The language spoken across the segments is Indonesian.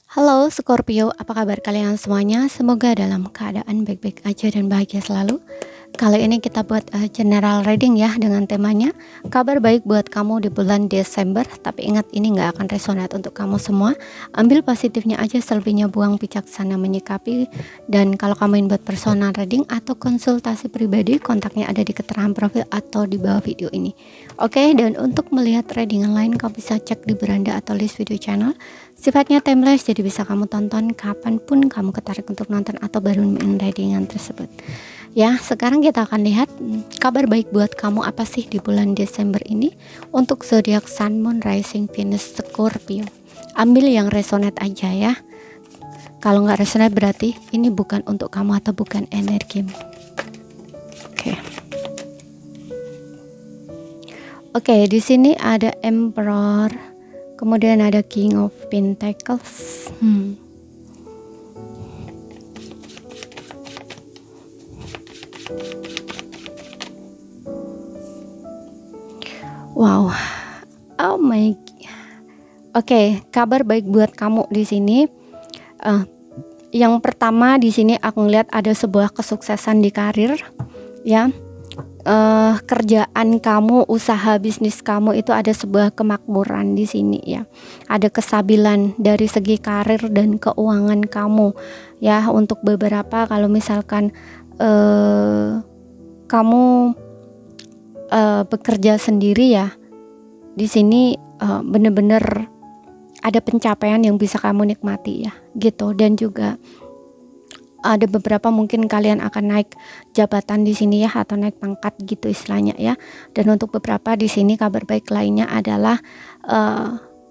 Halo Scorpio, apa kabar kalian semuanya? Semoga dalam keadaan baik-baik aja dan bahagia selalu. Kali ini kita buat general reading ya dengan temanya kabar baik buat kamu di bulan Desember. Tapi ingat, ini nggak akan resonate untuk kamu semua. Ambil positifnya aja, selebihnya buang, bijaksana menyikapi. Dan kalau kamu ingin buat personal reading atau konsultasi pribadi, kontaknya ada di keterangan profil atau di bawah video ini. Oke, dan untuk melihat readingan lain kamu bisa cek di beranda atau list video channel. Sifatnya timeless, jadi bisa kamu tonton kapanpun kamu ketarik untuk nonton atau baru main readingan tersebut. Ya, sekarang kita akan lihat kabar baik buat kamu apa sih di bulan Desember ini untuk zodiak Sun, Moon, Rising, Venus, Scorpio. Ambil yang resonate aja ya. Kalau nggak resonate berarti ini bukan untuk kamu atau bukan energimu. Oke, di sini ada Emperor, kemudian ada King of Pentacles. Wow, oh my. Oke, kabar baik buat kamu di sini. Yang pertama di sini aku ngeliat ada sebuah kesuksesan di karir, ya. Kerjaan kamu, usaha bisnis kamu itu ada sebuah kemakmuran di sini ya. Ada kestabilan dari segi karir dan keuangan kamu ya. Untuk beberapa kalau misalkan kamu bekerja sendiri ya, di sini bener-bener ada pencapaian yang bisa kamu nikmati ya gitu. Dan juga ada beberapa mungkin kalian akan naik jabatan di sini ya, atau naik pangkat gitu istilahnya ya. Dan untuk beberapa di sini kabar baik lainnya adalah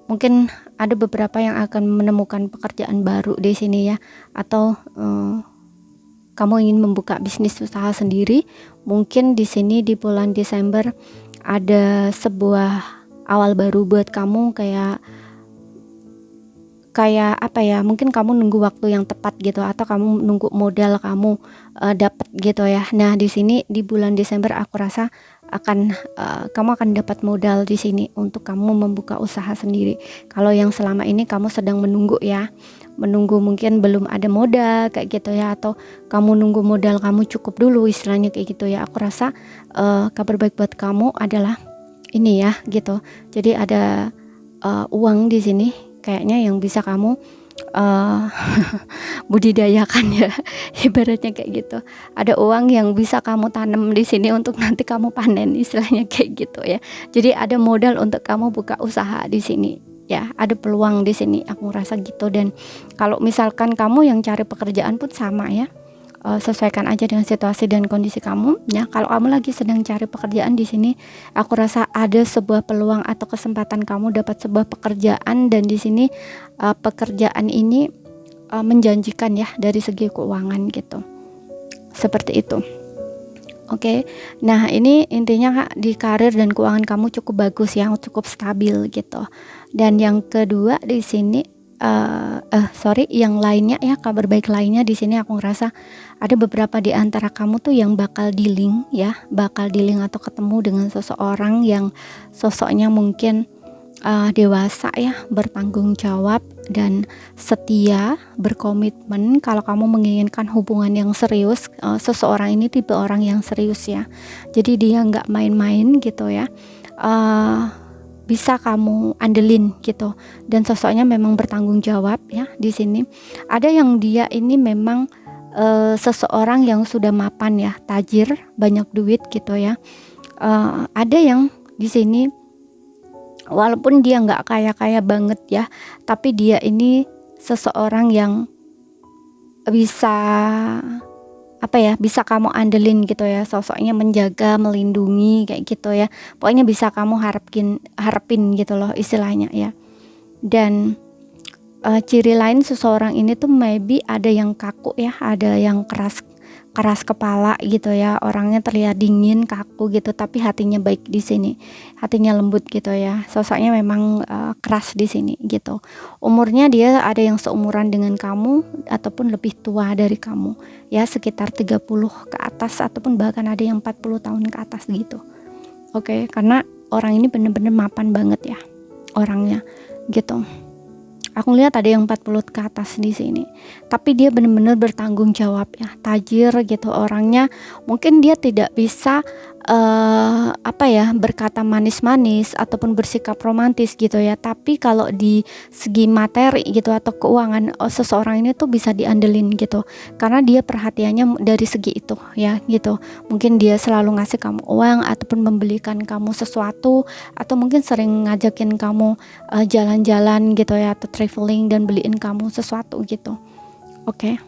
mungkin ada beberapa yang akan menemukan pekerjaan baru di sini ya, atau kamu ingin membuka bisnis usaha sendiri. Mungkin di sini di bulan Desember ada sebuah awal baru buat kamu, kayak apa ya, mungkin kamu nunggu waktu yang tepat gitu, atau kamu nunggu modal kamu dapat gitu ya. Nah, di sini di bulan Desember aku rasa kamu akan dapat modal di sini untuk kamu membuka usaha sendiri. Kalau yang selama ini kamu sedang menunggu ya, menunggu mungkin belum ada modal kayak gitu ya, atau kamu nunggu modal kamu cukup dulu istilahnya kayak gitu ya. Aku rasa kabar baik buat kamu adalah ini ya gitu. Jadi ada uang di sini kayaknya yang bisa kamu budidayakan ya, ibaratnya kayak gitu. Ada uang yang bisa kamu tanam di sini untuk nanti kamu panen istilahnya kayak gitu ya. Jadi ada modal untuk kamu buka usaha di sini ya, ada peluang di sini aku rasa gitu. Dan kalau misalkan kamu yang cari pekerjaan pun sama ya, sesuaikan aja dengan situasi dan kondisi kamu ya. Kalau kamu lagi sedang cari pekerjaan di sini, aku rasa ada sebuah peluang atau kesempatan kamu dapat sebuah pekerjaan, dan di sini pekerjaan ini menjanjikan ya dari segi keuangan gitu. Seperti itu. Oke. Nah, ini intinya Kak, di karir dan keuangan kamu cukup bagus ya, cukup stabil gitu. Dan yang kedua di sini yang lainnya ya, kabar baik lainnya di sini aku ngerasa ada beberapa di antara kamu tuh yang bakal dealing atau ketemu dengan seseorang yang sosoknya mungkin dewasa ya, bertanggung jawab dan setia, berkomitmen. Kalau kamu menginginkan hubungan yang serius, seseorang ini tipe orang yang serius ya. Jadi dia nggak main-main gitu ya. Bisa kamu andelin gitu, dan sosoknya memang bertanggung jawab ya. Di sini ada yang dia ini memang seseorang yang sudah mapan ya, tajir, banyak duit gitu ya. Ada yang di sini walaupun dia nggak kaya-kaya banget ya, tapi dia ini seseorang yang bisa bisa kamu andelin gitu ya, sosoknya menjaga, melindungi kayak gitu ya. Pokoknya bisa kamu harapin gitu loh istilahnya ya. Dan ciri lain seseorang ini tuh maybe ada yang kaku ya, ada yang keras kepala gitu ya, orangnya terlihat dingin, kaku gitu, tapi hatinya baik di sini, hatinya lembut gitu ya. Sosoknya memang keras di sini gitu. Umurnya dia ada yang seumuran dengan kamu ataupun lebih tua dari kamu ya, sekitar 30 ke atas ataupun bahkan ada yang 40 tahun ke atas gitu. Oke, karena orang ini bener-bener mapan banget ya orangnya gitu. Aku lihat ada yang 40 ke atas di sini. Tapi dia benar-benar bertanggung jawab ya, tajir gitu orangnya. Mungkin dia tidak bisa berkata manis-manis ataupun bersikap romantis gitu ya. Tapi kalau di segi materi gitu atau keuangan, seseorang ini tuh bisa diandelin gitu. Karena dia perhatiannya dari segi itu ya gitu. Mungkin dia selalu ngasih kamu uang ataupun membelikan kamu sesuatu, atau mungkin sering ngajakin kamu jalan-jalan gitu ya, atau traveling dan beliin kamu sesuatu gitu. Oke.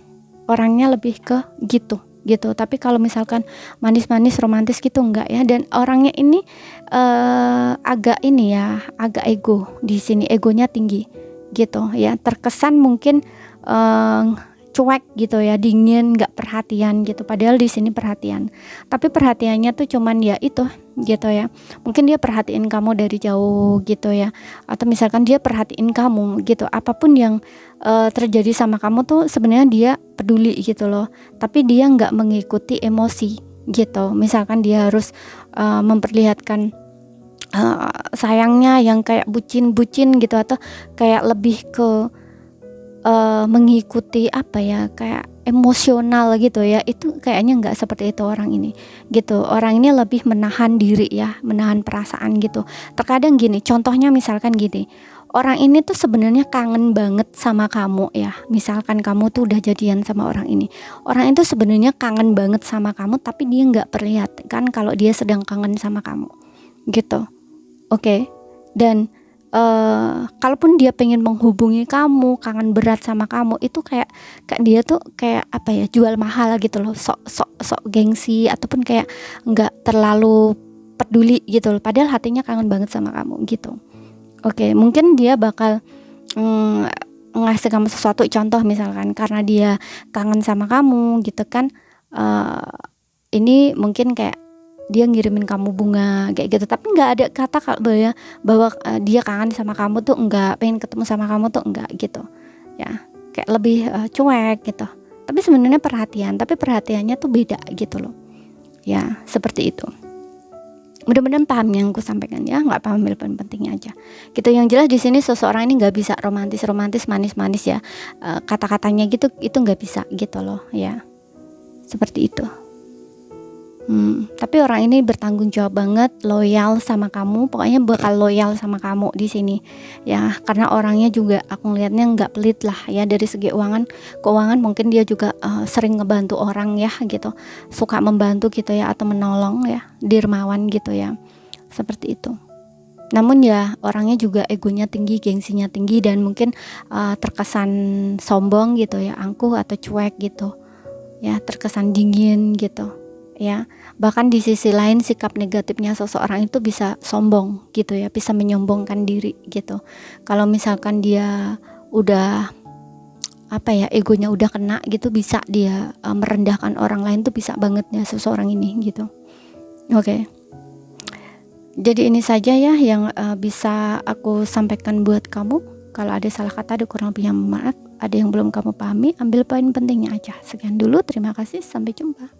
Orangnya lebih ke gitu. Tapi kalau misalkan manis-manis romantis gitu enggak ya. Dan orangnya ini agak ego di sini, egonya tinggi gitu ya. Terkesan mungkin cuek gitu ya, dingin, nggak perhatian gitu. Padahal di sini perhatian. Tapi perhatiannya tuh cuman ya itu gitu ya. Mungkin dia perhatiin kamu dari jauh gitu ya. Atau misalkan dia perhatiin kamu gitu. Apapun yang terjadi sama kamu tuh sebenarnya dia peduli gitu loh. Tapi dia nggak mengikuti emosi gitu. Misalkan dia harus memperlihatkan sayangnya yang kayak bucin gitu, atau kayak lebih ke mengikuti kayak emosional gitu ya. Itu kayaknya nggak seperti itu orang ini gitu. Orang ini lebih menahan diri ya, menahan perasaan gitu. Terkadang gini, contohnya misalkan gini, orang ini tuh sebenarnya kangen banget sama kamu ya. Misalkan kamu tuh udah jadian sama orang ini, orang itu sebenarnya kangen banget sama kamu, tapi dia nggak perlihatkan kalau dia sedang kangen sama kamu gitu. Oke. Dan kalaupun dia pengen menghubungi kamu, kangen berat sama kamu, itu kayak dia tuh kayak jual mahal gitu loh, sok gengsi, ataupun kayak nggak terlalu peduli gitu loh, padahal hatinya kangen banget sama kamu gitu. Oke, mungkin dia bakal ngasih kamu sesuatu, contoh misalkan karena dia kangen sama kamu gitu kan, ini mungkin kayak dia ngirimin kamu bunga kayak gitu, tapi nggak ada kata bahwa dia kangen sama kamu tuh, enggak, pengen ketemu sama kamu tuh enggak gitu ya, kayak lebih cuek gitu. Tapi sebenarnya perhatian, tapi perhatiannya tuh beda gitu loh ya, seperti itu. Mudah-mudahan paham yang aku sampaikan ya. Nggak paham poin pentingnya aja gitu. Yang jelas di sini seseorang ini nggak bisa romantis manis-manis ya, kata-katanya gitu, itu nggak bisa gitu loh ya, seperti itu. Tapi orang ini bertanggung jawab banget, loyal sama kamu, pokoknya bakal loyal sama kamu di sini ya. Karena orangnya juga aku lihatnya nggak pelit lah ya, dari segi keuangan mungkin dia juga sering ngebantu orang ya gitu, suka membantu gitu ya, atau menolong ya, dermawan gitu ya, seperti itu. Namun ya orangnya juga egonya tinggi, gengsinya tinggi, dan mungkin terkesan sombong gitu ya, angkuh atau cuek gitu ya, terkesan dingin gitu ya. Bahkan di sisi lain sikap negatifnya seseorang itu bisa sombong gitu ya, bisa menyombongkan diri gitu. Kalau misalkan dia udah egonya udah kena gitu, bisa dia merendahkan orang lain tuh, bisa banget ya seseorang ini gitu. Oke. Jadi ini saja ya yang bisa aku sampaikan buat kamu. Kalau ada salah kata, ada kurang lebihnya maaf. Ada yang belum kamu pahami, ambil poin pentingnya aja. Sekian dulu, terima kasih, sampai jumpa.